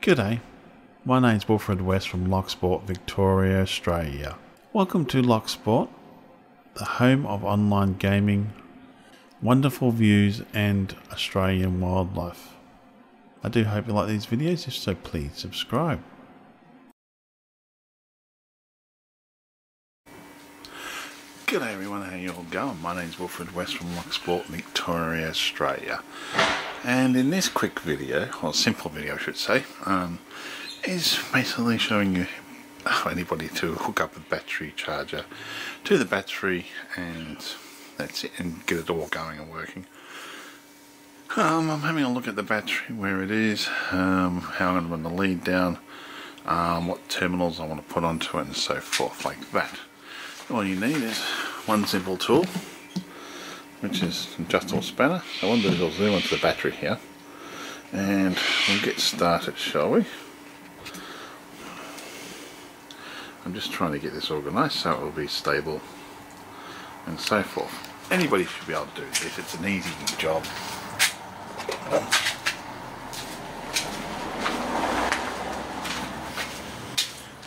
G'day, my name's Wilfred West from Locksport, Victoria, Australia. Welcome to Locksport, the home of online gaming, wonderful views and Australian wildlife. I do hope you like these videos, if so please subscribe. G'day everyone, how you all going? My name's Wilfred West from Locksport, Victoria, Australia. And in this quick video, or simple video I should say, is basically showing you anybody to hook up a battery charger to the battery, and that's it, and get it all going and working. I'm having a look at the battery, where it is, how I'm going to run the lead down, what terminals I want to put onto it and so forth like that. All you need is one simple tool, which is an adjustable spanner. So what I'll do is I'll zoom onto the battery here and we'll get started, shall we? I'm just trying to get this organised so it will be stable and so forth. Anybody should be able to do this, it's an easy job.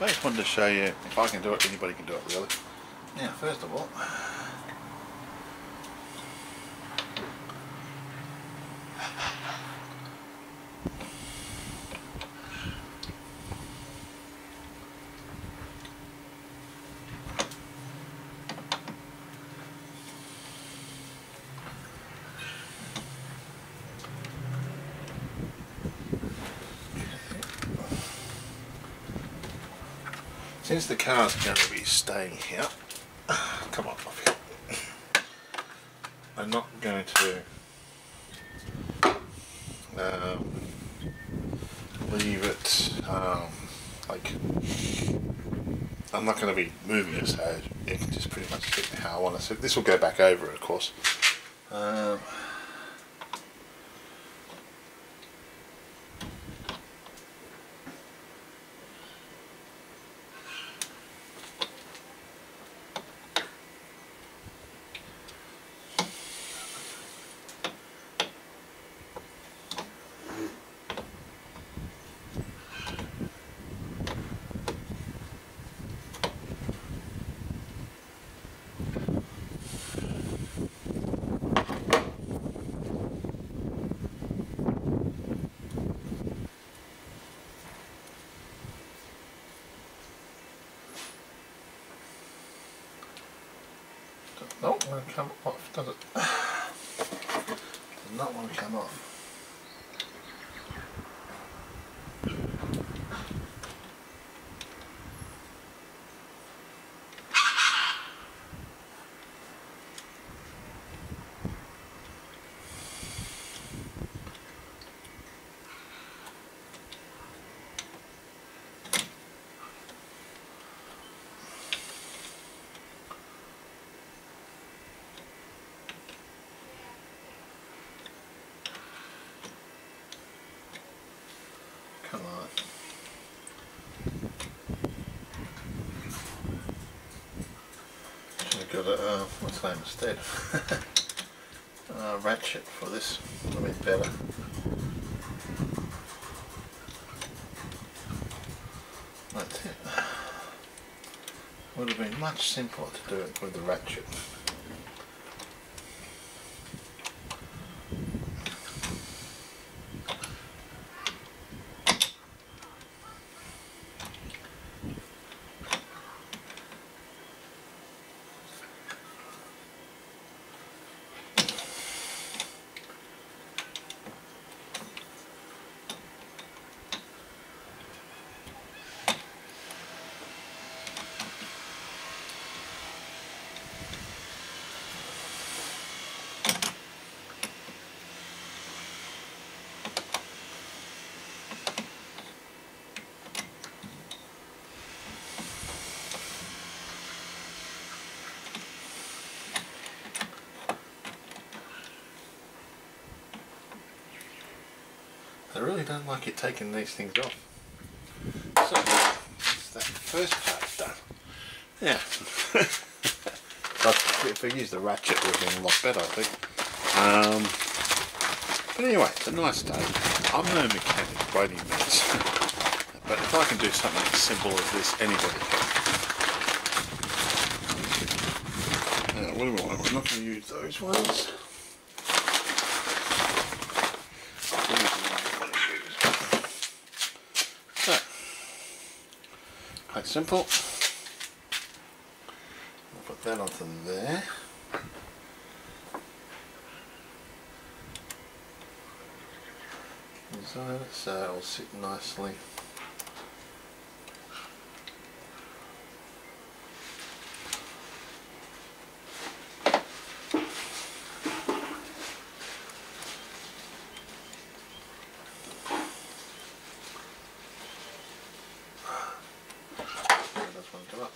I just wanted to show you, if I can do it, anybody can do it really. Now first of all, since the car's going to be staying here, come on off here, I'm not going to leave it like, I'm not going to be moving it, so you can just pretty much fit how I want to sit. This will go back over, of course. Not want to come off, does it? Does not want to come off. Come on. Should have got a, what's the name instead? Ratchet for this, a bit better. That's it. Would have been much simpler to do it with the ratchet. I really don't like it taking these things off. So, that's that first part done. Yeah. If I used the ratchet it would have been a lot better, I think. But anyway, it's a nice day. I'm no mechanic by any means. But if I can do something as simple as this, anybody can. Now, what do we want? We're not going to use those ones. So, quite simple. I'll put that onto there. So it'll sit nicely. That's one come up.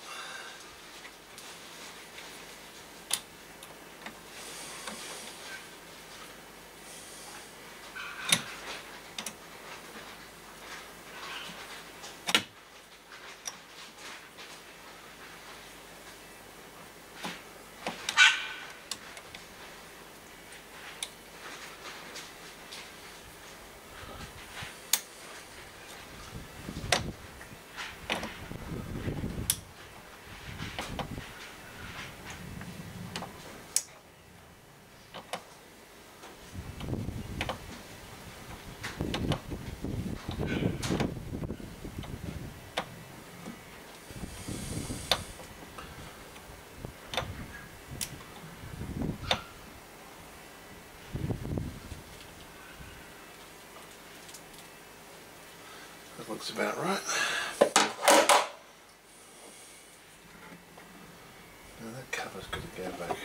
That looks about right. Now that cover's got to go back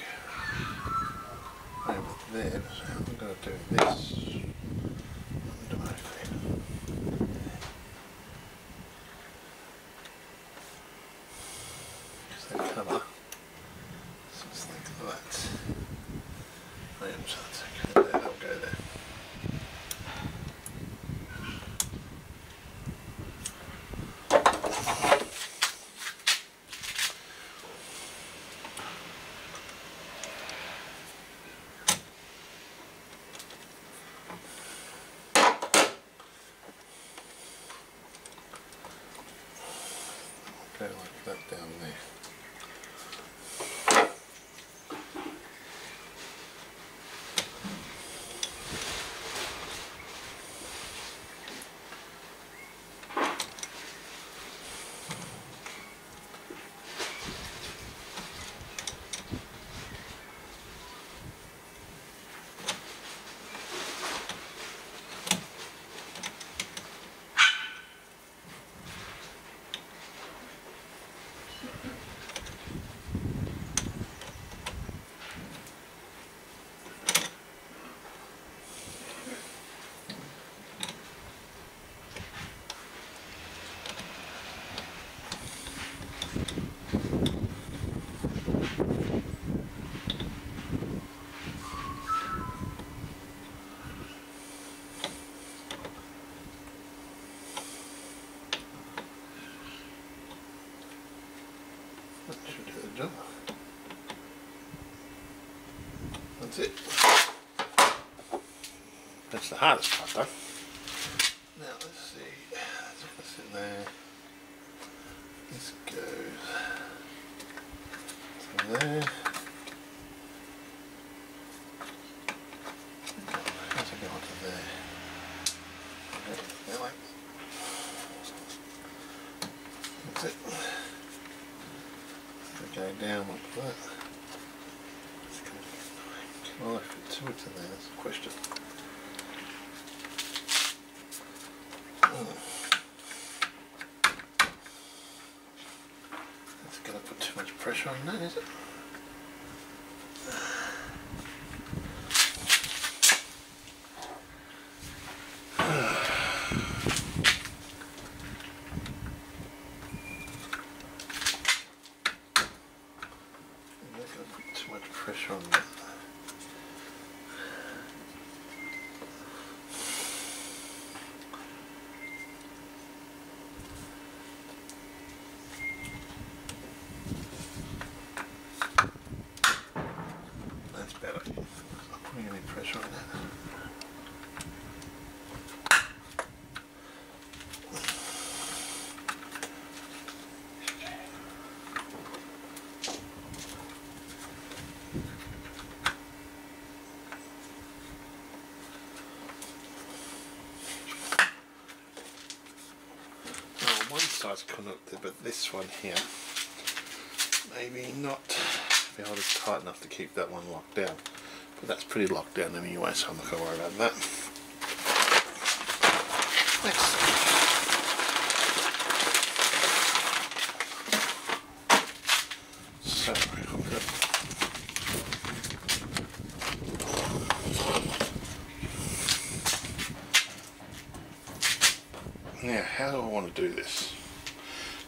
over there, so I'm going to do this automatically. Because that cover, just like that. I am so that's okay, there, that'll go there. Go like that down there. That should do the job. That's it. That's the hardest part though. Now let's see. That's what's in there. This goes to there. How's it go onto there? Okay, there like that's it. Go down like that. Can I fit two into there? That's a question. That's going to put too much pressure on that, is it? Too much pressure on that. side's connected, but this one here, maybe not be able to tight enough to keep that one locked down. But that's pretty locked down anyway, so I'm not going to worry about that. Next. So, now, how do I want to do this?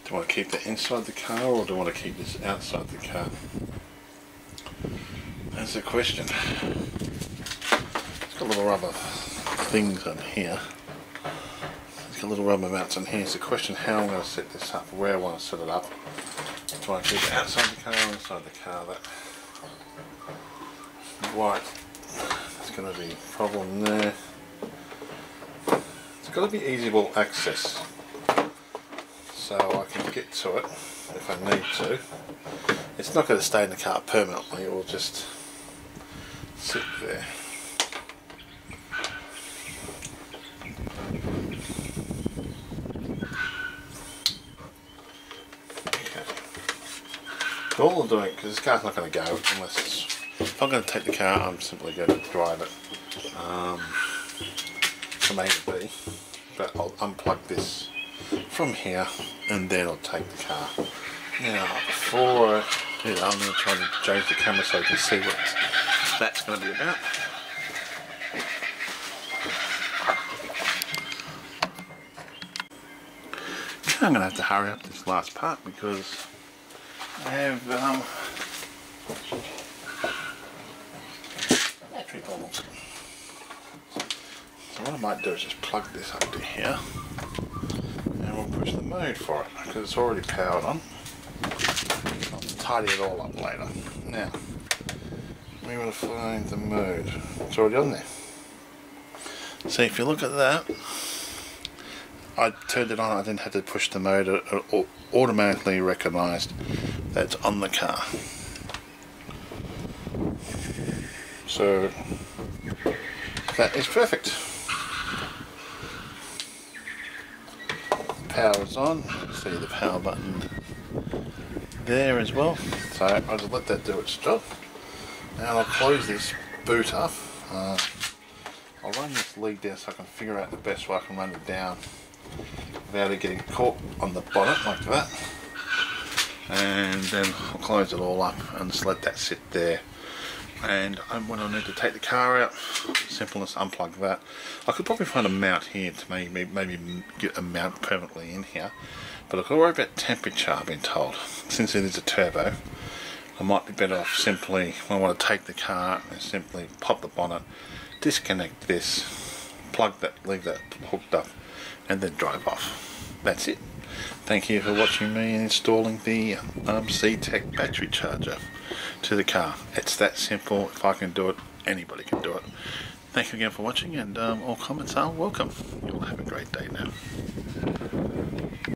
Do I want to keep that inside the car, or do I want to keep this outside the car? That's the question. It's got little rubber things on here. It's got little rubber mounts on here. It's the question how I'm going to set this up, where I want to set it up. Do I keep it outside the car or inside the car? That white, there's going to be a problem there. It's got to be easable access, so I can get to it if I need to. It's not going to stay in the car permanently, it will just sit there. Okay. So all I'm doing, because this car's not going to go unless it's, if I'm going to take the car, I'm simply going to drive it from A to B, but I'll unplug this from here and then I'll take the car. Now, before I do that, I'm going to try to change the camera so you can see what that's going to be about. I'm going to have to hurry up this last part because I have battery problems. So what I might do is just plug this up to here and we'll push the mode for it because it's already powered on. I'll tidy it all up later. Now, we want to find the mode. It's already on there. So if you look at that, I turned it on, I didn't have to push the mode, it automatically recognised that it's on the car. So that is perfect. Power is on, see the power button there as well, so I'll just let that do its job. Now I'll close this boot up. I'll run this lead down so I can figure out the best way I can run it down without it getting caught on the bonnet like that, and then I'll close it all up and just let that sit there. And when I need to take the car out, simple as unplug that. I could probably find a mount here to maybe get a mount permanently in here, but I've got to worry about temperature, I've been told. Since it is a turbo, I might be better off simply, when I want to take the car, and simply pop the bonnet, disconnect this, plug that, leave that hooked up, and then drive off. That's it. Thank you for watching me installing the Ctek battery charger to the car. It's that simple. If I can do it, anybody can do it. Thank you again for watching, and all comments are welcome. You'll have a great day now.